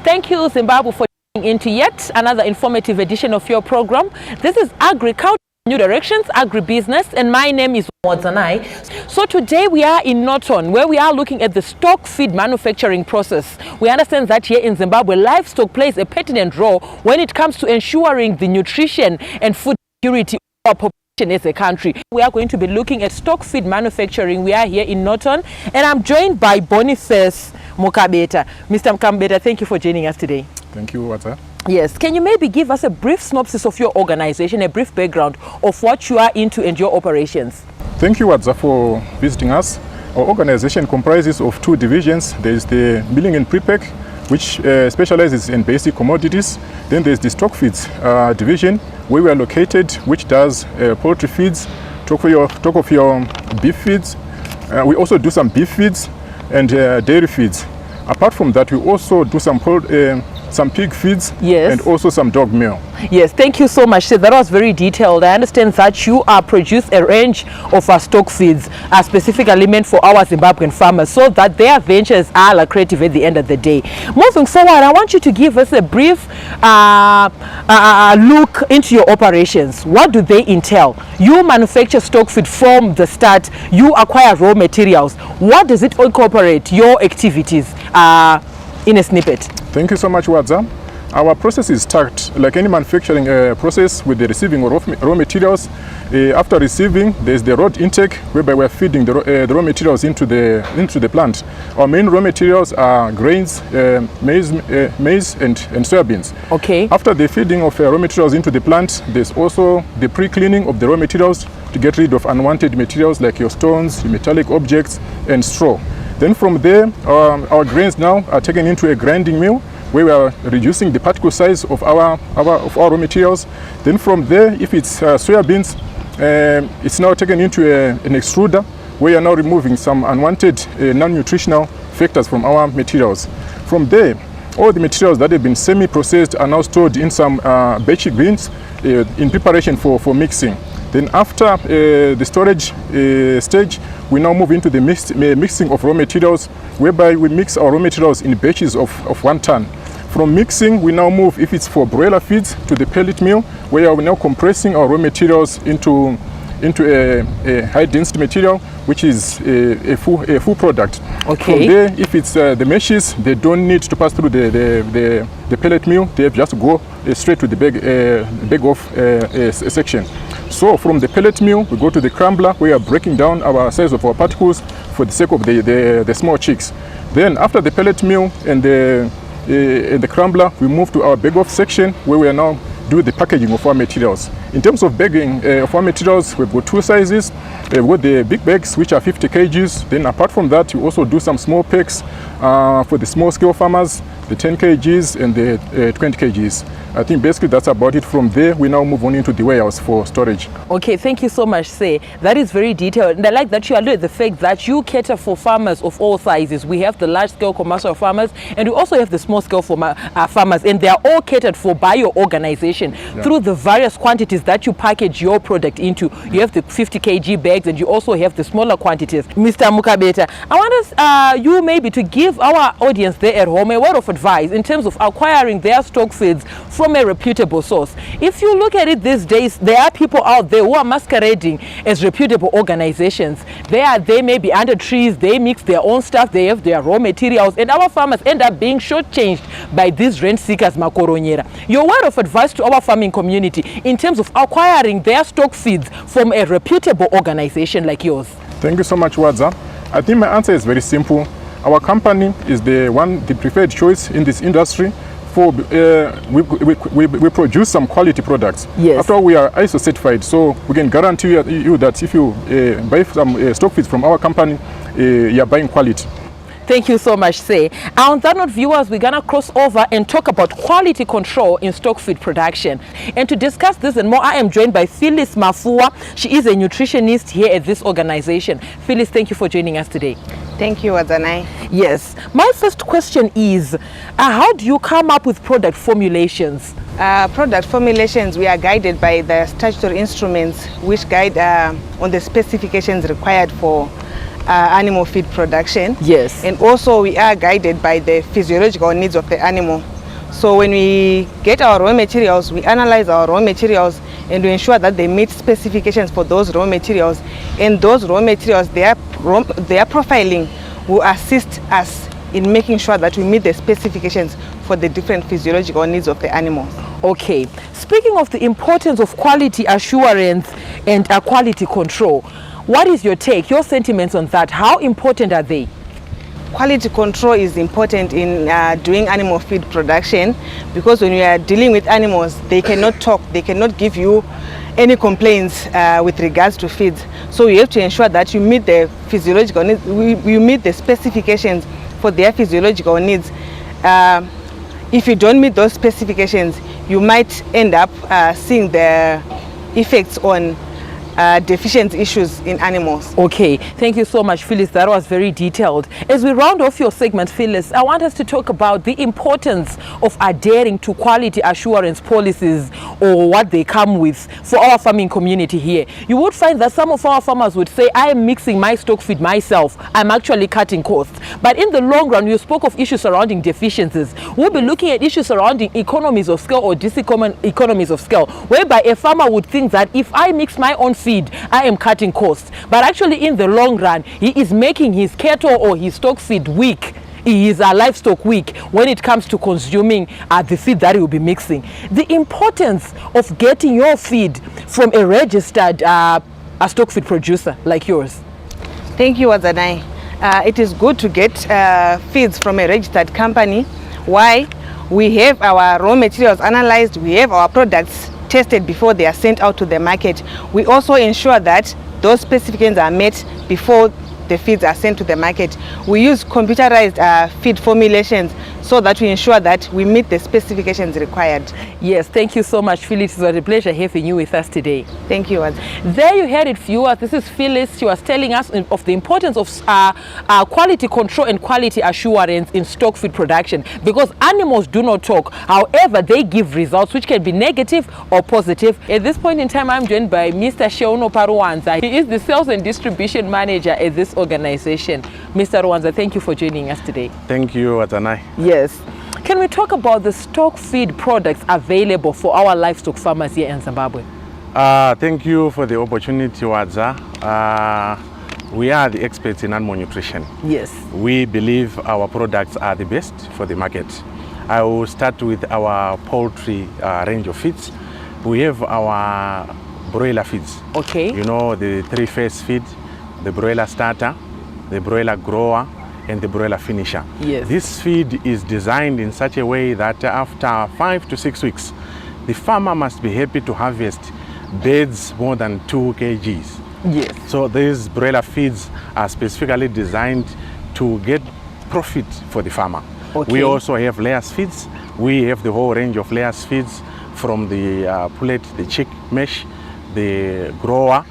Thank you, Zimbabwe, for tuning into yet another informative edition of your program. This is Agriculture New Directions, Agribusiness, and my name is Wadzanai. So today we are in Norton, where we are looking at the stock feed manufacturing process. We understand that here in Zimbabwe, livestock plays a pertinent role when it comes to ensuring the nutrition and food security of our population as a country. We are going to be looking at stock feed manufacturing. We are here in Norton, and I'm joined by Boniface Mukabeta. Mr. Mukabeta, thank you for joining us today. Thank you, Watsapp. Yes, can you maybe give us a brief synopsis of your organization, a brief background of what you are into and your operations? Thank you, Watsapp, for visiting us. Our organization comprises of two divisions. There is the milling and pre-pack, which specializes in basic commodities. Then there's the stock feeds division, where we are located, which does poultry feeds. Talk of your beef feeds. We also do some beef feeds and dairy feeds. Apart from that, we also do some pig feeds, yes, and also some dog meal. Yes, thank you so much. So that was very detailed. I understand that you produce a range of stock feeds specifically meant for our Zimbabwean farmers so that their ventures are lucrative at the end of the day. Moving forward, I want you to give us a brief look into your operations. What do they entail? You manufacture stock feed from the start. You acquire raw materials. What does it incorporate your activities in a snippet? Thank you so much, Wadza. Our process is stacked like any manufacturing process with the receiving of raw materials. After receiving, there's the road intake, whereby we're feeding the raw materials into the plant. Our main raw materials are grains, maize and soybeans. Okay. After the feeding of raw materials into the plant, there's also the pre-cleaning of the raw materials to get rid of unwanted materials like your stones, your metallic objects, and straw. Then from there, our grains now are taken into a grinding mill, where we are reducing the particle size of our raw materials. Then from there, if it's soybeans, it's now taken into an extruder, where we are now removing some unwanted non-nutritional factors from our materials. From there, all the materials that have been semi-processed are now stored in some batch bins in preparation for mixing. Then after the storage stage, we now move into the mixing of raw materials, whereby we mix our raw materials in batches of 1 ton. From mixing, we now move, if it's for broiler feeds, to the pellet mill, where we are now compressing our raw materials into a high-density material, which is a full product. Okay. From there, if it's the meshes, they don't need to pass through the pellet mill. They just go straight to the bag-off section. So from the pellet mill, we go to the crumbler, where we are breaking down our size of our particles for the sake of the small chicks. Then after the pellet mill and the crumbler, we move to our bag-off section, where we are now do the packaging of our materials. In terms of bagging of our materials, we've got two sizes. We've got the big bags, which are 50 kgs. Then apart from that, we also do some small packs for the small scale farmers, the 10 kgs and the 20 kgs. I think basically that's about it. From there, we now move on into the warehouse for storage. Okay, thank you so much, Say. That is very detailed. And I like that you alluded the fact that you cater for farmers of all sizes. We have the large-scale commercial farmers, and we also have the small-scale farmers, and they are all catered for by your organization through the various quantities that you package your product into. You have the 50 kg bags, and you also have the smaller quantities. Mr. Mukabeta, I want you maybe to give our audience there at home a word of advice in terms of acquiring their stock feeds from a reputable source. If you look at it these days, there are people out there who are masquerading as reputable organizations. They may be under trees, they mix their own stuff, they have their raw materials, and our farmers end up being shortchanged by these rent seekers, makoronyera. Your word of advice to our farming community in terms of acquiring their stock feeds from a reputable organization like yours? Thank you so much, Wadza. I think my answer is very simple. Our company is the preferred choice in this industry. We produce some quality products. Yes. After all, we are ISO certified, so we can guarantee you that if you buy some stock feeds from our company, you are buying quality. Thank you so much, Say. On that note, viewers, we're going to cross over and talk about quality control in stock feed production. And to discuss this and more, I am joined by Phyllis Mafua. She is a nutritionist here at this organization. Phyllis, thank you for joining us today. Thank you, Wadzanai. Yes. My first question is, how do you come up with product formulations? Product formulations, we are guided by the statutory instruments which guide on the specifications required for animal feed production. Yes. And also we are guided by the physiological needs of the animal. So when we get our raw materials, we analyze our raw materials and we ensure that they meet specifications for those raw materials. And those raw materials, their profiling will assist us in making sure that we meet the specifications for the different physiological needs of the animals. Okay. Speaking of the importance of quality assurance and quality control, what is your take, your sentiments on that? How important are they? Quality control is important in doing animal feed production, because when you are dealing with animals, they cannot talk, they cannot give you any complaints with regards to feeds. So you have to ensure that you meet the physiological needs, you meet the specifications for their physiological needs. If you don't meet those specifications, you might end up seeing the effects on deficient issues in animals. Okay, thank you so much, Phyllis. That was very detailed. As we round off your segment, Phyllis, I want us to talk about the importance of adhering to quality assurance policies, or what they come with, for our farming community here. You would find that some of our farmers would say, I am mixing my stock feed myself, I'm actually cutting costs. But in the long run, you spoke of issues surrounding deficiencies. We'll be looking at issues surrounding economies of scale or economies of scale, whereby a farmer would think that if I mix my own feed, I am cutting costs. But actually in the long run, he is making his cattle or his stock feed weak. He is a livestock weak when it comes to consuming the feed that he will be mixing. The importance of getting your feed from a registered a stock feed producer like yours. Thank you, Wadzanai. It is good to get feeds from a registered company. Why? We have our raw materials analyzed, we have our products tested before they are sent out to the market. We also ensure that those specifications are met before the feeds are sent to the market. We use computerized feed formulations so that we ensure that we meet the specifications required. Yes, thank you so much, Phyllis. It was a pleasure having you with us today. Thank you. There you heard it, viewers. This is Phyllis. She was telling us of the importance of quality control and quality assurance in stock feed production, because animals do not talk. However, they give results which can be negative or positive. At this point in time, I'm joined by Mr. Ruwanza. He is the sales and distribution manager at this organization. Mr. Ruwanza, thank you for joining us today. Thank you, Wadzanai. Yes. Can we talk about the stock feed products available for our livestock farmers here in Zimbabwe? Thank you for the opportunity, Wadza. We are the experts in animal nutrition. Yes. We believe our products are the best for the market. I will start with our poultry range of feeds. We have our broiler feeds. Okay. You know, the three-phase feed, the broiler starter, the broiler grower, and the broiler finisher. Yes. This feed is designed in such a way that after 5 to 6 weeks, the farmer must be happy to harvest birds more than 2 kgs. Yes. So these broiler feeds are specifically designed to get profit for the farmer. Okay. We also have layers feeds. We have the whole range of layers feeds, from the pullet, the chick mesh, the grower,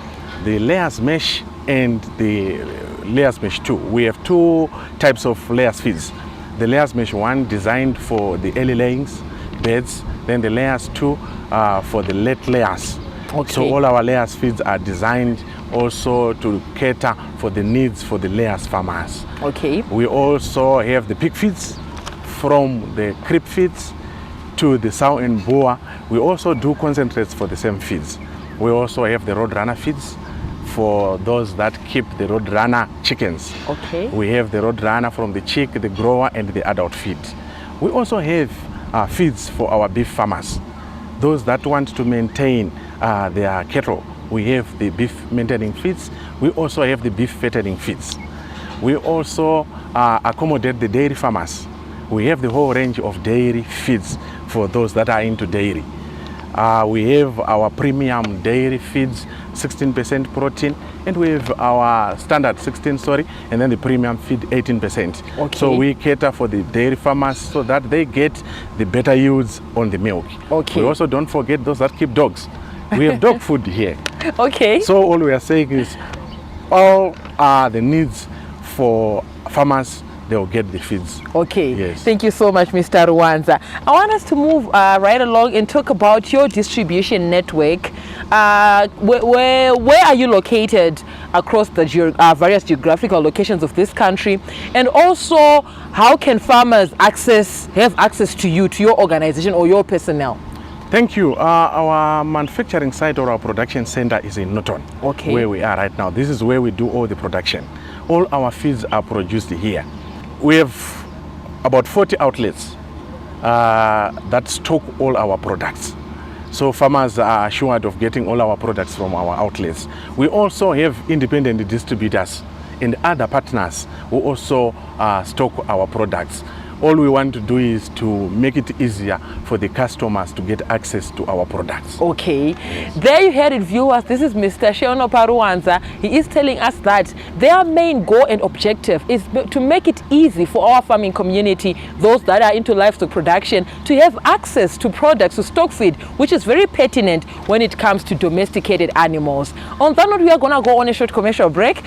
the layers mesh, and the layers mesh 2. We have 2 types of layers feeds. The layers mesh 1 designed for the early layings birds, then the layers 2 for the late layers. Okay. So all our layers feeds are designed also to cater for the needs for the layers farmers. Okay. We also have the pig feeds, from the creep feeds to the sow and boar. We also do concentrates for the same feeds. We also have the roadrunner feeds for those that keep the roadrunner chickens. Okay. We have the roadrunner from the chick, the grower, and the adult feed. We also have feeds for our beef farmers, those that want to maintain their cattle. We have the beef maintaining feeds. We also have the beef fattening feeds. We also accommodate the dairy farmers. We have the whole range of dairy feeds for those that are into dairy. We have our premium dairy feeds, 16% protein, and we have our standard 16, and then the premium feed 18%. Okay. So we cater for the dairy farmers so that they get the better yields on the milk. Okay. We also don't forget those that keep dogs. We have dog food here. Okay. So all we are saying is, all the needs for farmers, they will get the feeds. Okay. Yes. Thank you so much, Mr. Ruwanza. I want us to move right along and talk about your distribution network. Where are you located? across the various geographical locations of this country? And also, how can farmers have access to you, to your organization or your personnel? Thank you. Our manufacturing site or our production center is in Norton, Okay. where we are right now. This is where we do all the production. All our feeds are produced here. We have about 40 outlets that stock all our products. So farmers are assured of getting all our products from our outlets. We also have independent distributors and other partners who also stock our products. All we want to do is to make it easier for the customers to get access to our products. Okay, there you heard it, viewers. This is Mr. Sheono Paruanza. He is telling us that their main goal and objective is to make it easy for our farming community, those that are into livestock production, to have access to products, to stock feed, which is very pertinent when it comes to domesticated animals. On that note, we are going to go on a short commercial break.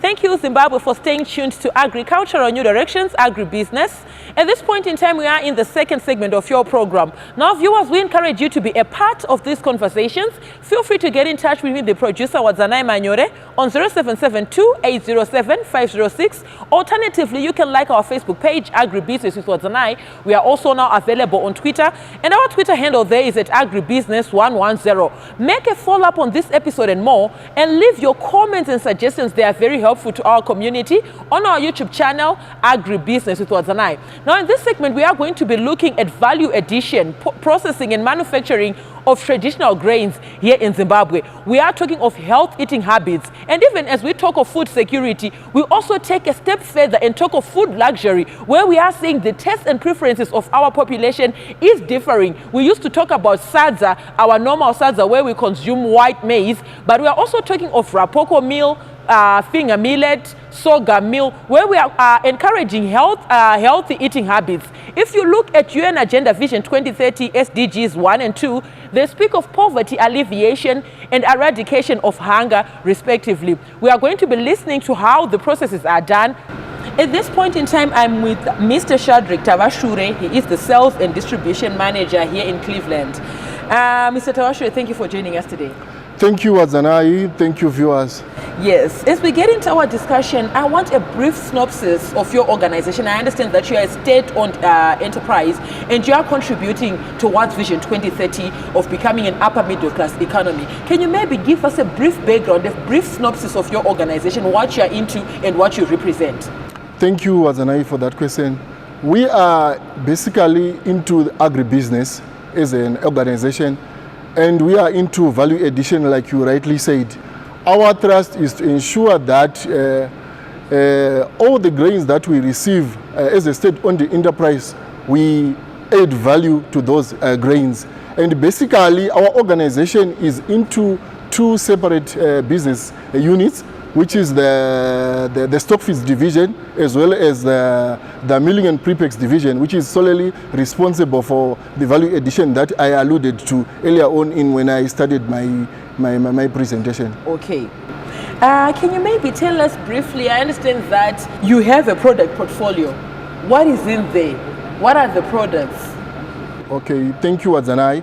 Thank you, Zimbabwe, for staying tuned to Agricultural New Directions, Agribusiness. At this point in time, we are in the second segment of your program. Now, viewers, we encourage you to be a part of these conversations. Feel free to get in touch with me, the producer, Wadzanai Manyore, on 0772-807-506. Alternatively, you can like our Facebook page, Agribusiness with Wadzanai. We are also now available on Twitter, and our Twitter handle there is at Agribusiness110. Make a follow-up on this episode and more, and leave your comments and suggestions. They are very helpful to our community on our YouTube channel, Agribusiness with Wadzanai. Now, in this segment, we are going to be looking at value addition, processing and manufacturing of traditional grains here in Zimbabwe. We are talking of health eating habits, and even as we talk of food security, we also take a step further and talk of food luxury, where we are saying the tastes and preferences of our population is differing. We used to talk about sadza, our normal sadza, where we consume white maize, but we are also talking of rapoko meal, finger millet, sorghum meal, where we are encouraging healthy eating habits. If you look at UN Agenda Vision 2030 SDGs 1 and 2, they speak of poverty alleviation and eradication of hunger, respectively. We are going to be listening to how the processes are done. At this point in time, I'm with Mr. Shadrack Tavashure. He is the Sales and Distribution Manager here in Cleveland. Mr. Tavashure, thank you for joining us today. Thank you, Wadzanai. Thank you, viewers. Yes, as we get into our discussion, I want a brief synopsis of your organization. I understand that you are a state-owned enterprise and you are contributing towards Vision 2030 of becoming an upper middle class economy. Can you maybe give us a brief background, a brief synopsis of your organization, what you are into and what you represent? Thank you, Wadzanai, for that question. We are basically into agribusiness as an organization, and we are into value addition, like you rightly said. Our thrust is to ensure that all the grains that we receive as a state-owned enterprise, we add value to those grains. And basically, our organization is into two separate business units, which is the stock feeds division, as well as the milling and prepex division, which is solely responsible for the value addition that I alluded to earlier on when I started my presentation. Okay. Can you maybe tell us briefly, I understand that you have a product portfolio. What is in there? What are the products? Okay, thank you, Wadzanai.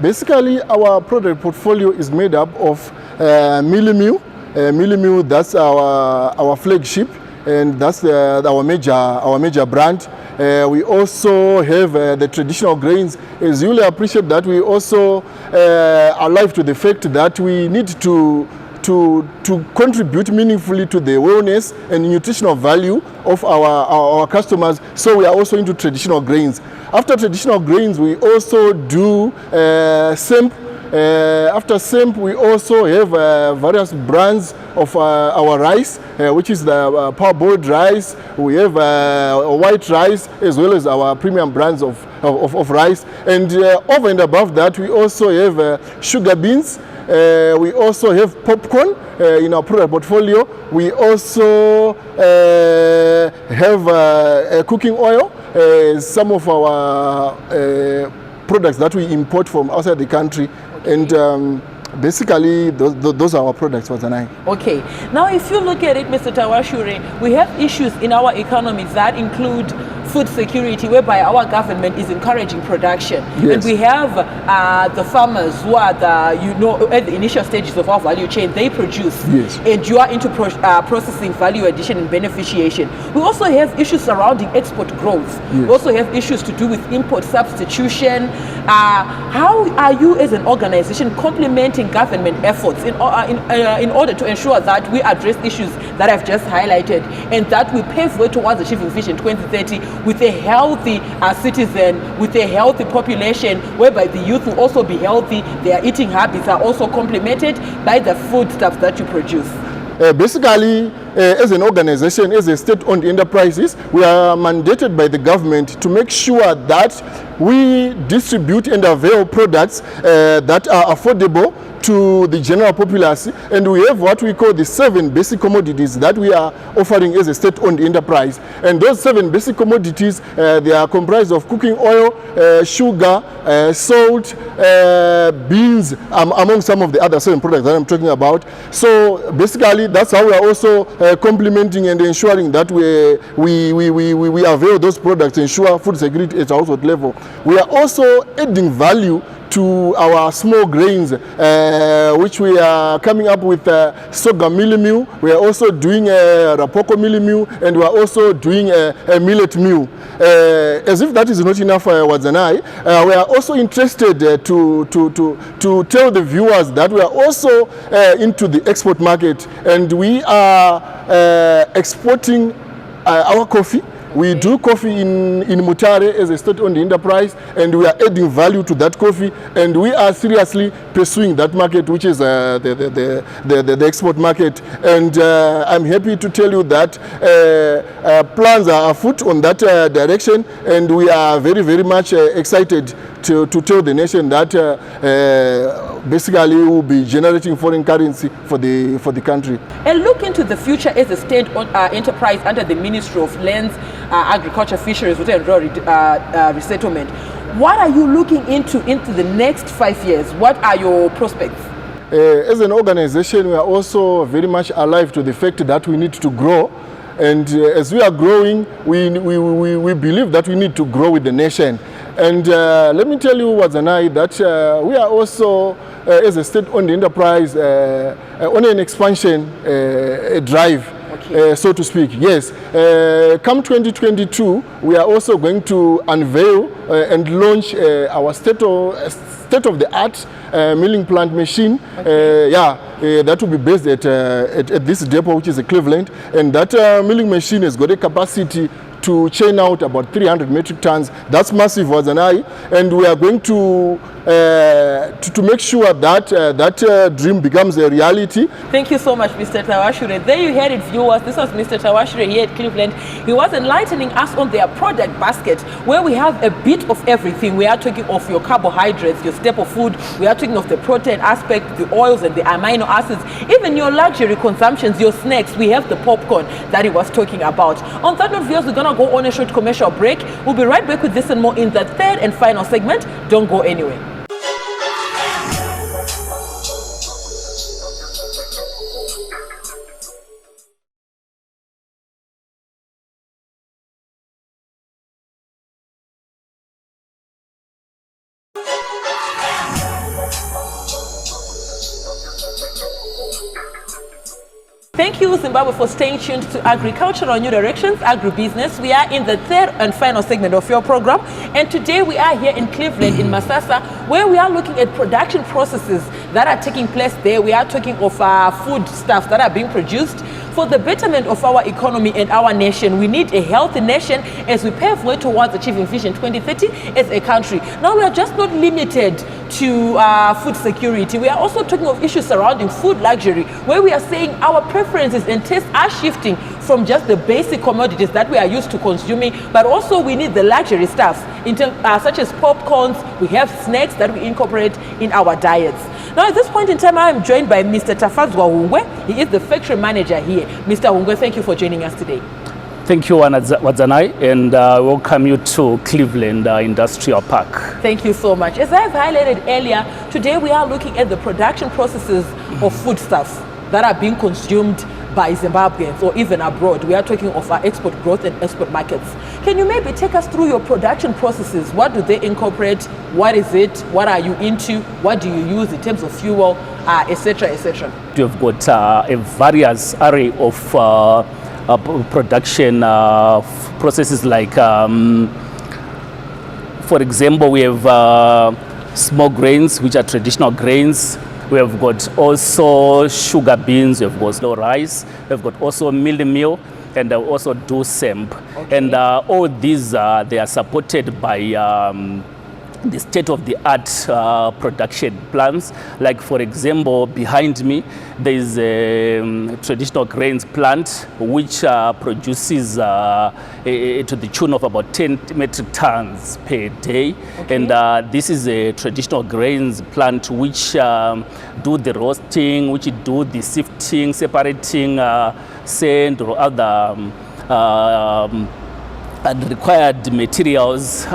Basically, our product portfolio is made up of Millimil. Millimil, that's our flagship, and that's our major brand. We also have the traditional grains. As you will appreciate that we also are alive to the fact that we need to contribute meaningfully to the wellness and nutritional value of our customers. So we are also into traditional grains. After traditional grains, we also do SEMP. After SEMP, we also have various brands of our rice, which is the parboiled rice. We have white rice, as well as our premium brands of rice. And over and above that, we also have sugar beans. We also have popcorn in our product portfolio. We also have cooking oil. Some of our products that we import from outside the country. And basically, those are our products, Wadzanai. Okay. Now, if you look at it, Mr. Tawashure, we have issues in our economy that include food security, whereby our government is encouraging production. Yes. And we have the farmers who are at the initial stages of our value chain. They produce, yes, and you are into processing, value addition, and beneficiation. We also have issues surrounding export growth. Yes. We also have issues to do with import substitution. How are you as an organization complementing government efforts in order to ensure that we address issues that I've just highlighted, and that we pave way towards achieving Vision 2030 with a healthy citizen, with a healthy population, whereby the youth will also be healthy, their eating habits are also complemented by the foodstuffs that you produce? Basically, as an organization, as a state-owned enterprises, we are mandated by the government to make sure that we distribute and avail products that are affordable to the general populace, and we have what we call the 7 basic commodities that we are offering as a state-owned enterprise. And those 7 basic commodities, they are comprised of cooking oil, sugar, salt, beans, among some of the other 7 products that I'm talking about. So basically, that's how we are also complementing and ensuring that we avail those products, ensure food security at household level. We are also adding value to our small grains, which we are coming up with sorghum mealie meal. We are also doing rapoko mealie meal, and we are also doing a millet meal. As if that is not enough, Wadzanai, we are also interested to tell the viewers that we are also into the export market, and we are exporting our coffee. We do coffee in Mutare as a state-owned enterprise, and we are adding value to that coffee, and we are seriously pursuing that market, which is the export market. And I'm happy to tell you that plans are afoot on that direction, and we are very, very much excited to tell the nation that basically we will be generating foreign currency for the country. And look into the future as a state-owned enterprise under the Ministry of Lands, Agriculture, Fisheries, Water and Rural Resettlement. What are you looking into the next 5 years? What are your prospects? As an organization, we are also very much alive to the fact that we need to grow. And as we are growing, we believe that we need to grow with the nation. And let me tell you, Wadzanai, that we are also, as a state-owned enterprise, on an expansion drive. Okay. So to speak, yes. Come 2022, we are also going to unveil and launch our state-of-the-art milling plant machine. Okay. That will be based at this depot, which is Cleveland, and that milling machine has got a capacity to churn out about 300 metric tons. That's massive, Wadzanai, and we are going to make sure that that dream becomes a reality. Thank you so much, Mr. Tawashure. There you heard it, viewers. This was Mr. Tawashure here at Cleveland. He was enlightening us on their product basket, where we have a bit of everything. We are talking of your carbohydrates, your staple food. We are talking of the protein aspect, the oils and the amino acids, even your luxury consumptions, your snacks. We have the popcorn that he was talking about. On that note, viewers, we're going to go on a short commercial break. We'll be right back with this and more in the third and final segment. Don't go anywhere. Thank you, Zimbabwe, for staying tuned to Agricultural New Directions, Agribusiness. We are in the third and final segment of your program. And today we are here in Cleveland, in Masasa, where we are looking at production processes that are taking place there. We are talking of food stuff that are being produced for the betterment of our economy and our nation. We need a healthy nation as we pave way towards achieving Vision 2030 as a country. Now, we are just not limited to food security. We are also talking of issues surrounding food luxury, where we are saying our preferences and tastes are shifting from just the basic commodities that we are used to consuming, but also we need the luxury stuff, such as popcorns. We have snacks that we incorporate in our diets. Now, at this point in time, I am joined by Mr. Tafadzwa Hungwe. He is the factory manager here. Mr. Hungwe, thank you for joining us today. Thank you, Wadzanai, and welcome you to Cleveland Industrial Park. Thank you so much. As I've highlighted earlier, today we are looking at the production processes of foodstuffs that are being consumed by Zimbabweans or even abroad. We are talking of our export growth and export markets. Can you maybe take us through your production processes? What do they incorporate? What is it? What are you into? What do you use in terms of fuel, etc., etc.? You've got a various array of production processes like, for example, we have small grains, which are traditional grains. We have got also sugar beans, we have got slow rice, we have got also mealie meal, and also do semp. Okay. And all these, they are supported by the state-of-the-art production plants. Like, for example, behind me, there is a traditional grains plant which produces to the tune of about 10 metric tons per day. Okay. And this is a traditional grains plant which do the roasting, which do the sifting, separating sand or other required materials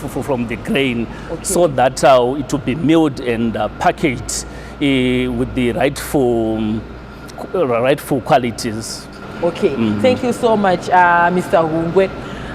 from the grain, okay, so that it will be milled and packaged with the rightful qualities. Okay, thank you so much, Mr. Hungwe.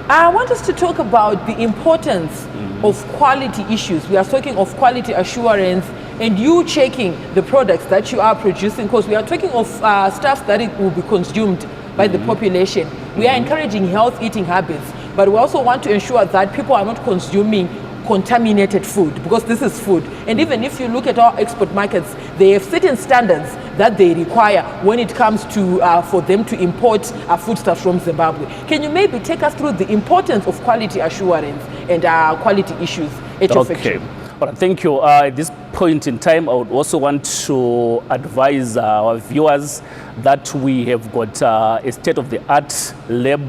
I want us to talk about the importance of quality issues. We are talking of quality assurance and you checking the products that you are producing, because we are talking of stuff that it will be consumed by the population. We are encouraging health eating habits, but we also want to ensure that people are not consuming contaminated food, because this is food. And even if you look at our export markets, they have certain standards that they require when it comes to for them to import foodstuffs from Zimbabwe. Can you maybe take us through the importance of quality assurance and quality issues at your factory? Well, thank you. At this point in time, I would also want to advise our viewers that we have got a state-of-the-art lab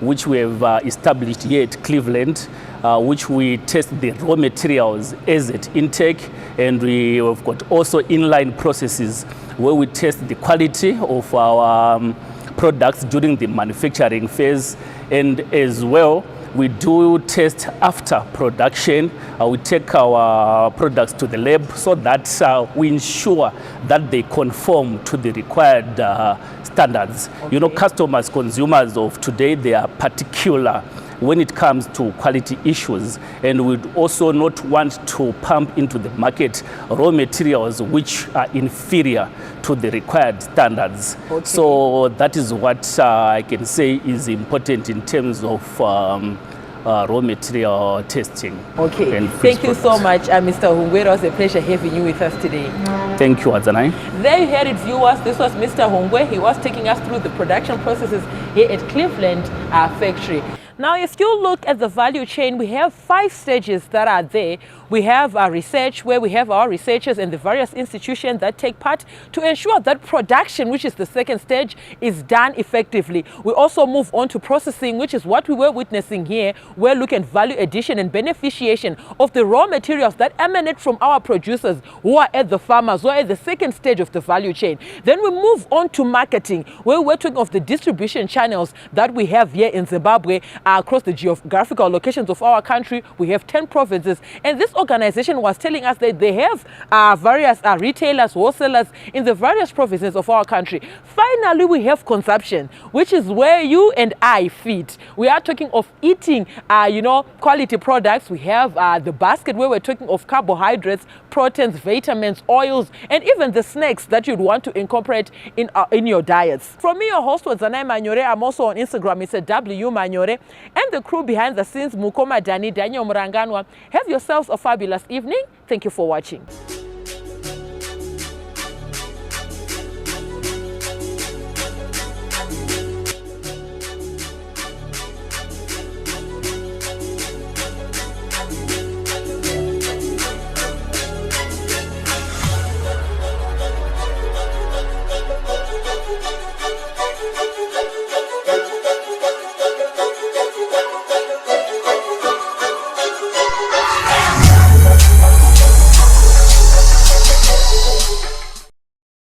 which we have established here at Cleveland, which we test the raw materials as at intake, and we have got also inline processes where we test the quality of our products during the manufacturing phase, and as well we do test after production. We take our products to the lab so that we ensure that they conform to the required standards. Okay. You know, customers, consumers of today, they are particular when it comes to quality issues, and we also not want to pump into the market raw materials which are inferior to the required standards. Okay. So that is what I can say is important in terms of raw material testing. Okay, thank you so much, Mr. Hungwe. It was a pleasure having you with us today. Thank you, Wadzanai. There you heard it, viewers. This was Mr. Hungwe. He was taking us through the production processes here at Cleveland factory. Now, if you look at the value chain, we have 5 stages that are there. We have our research, where we have our researchers and the various institutions that take part to ensure that production, which is the second stage, is done effectively. We also move on to processing, which is what we were witnessing here. We're looking at value addition and beneficiation of the raw materials that emanate from our producers who are at the farmers, who are at the second stage of the value chain. Then we move on to marketing, where we're talking of the distribution channels that we have here in Zimbabwe across the geographical locations of our country. We have 10 provinces, and this organization was telling us that they have various retailers, wholesalers in the various provinces of our country. Finally, we have consumption, which is where you and I feed. We are talking of eating, quality products. We have the basket, where we're talking of carbohydrates, proteins, vitamins, oils, and even the snacks that you'd want to incorporate in your diets. From me, your host, Wadzanai Manyore. I'm also on Instagram. It's W Manyore. And the crew behind the scenes, Mukoma Dani, Daniel Muranganwa. Have yourselves a fabulous evening. Thank you for watching.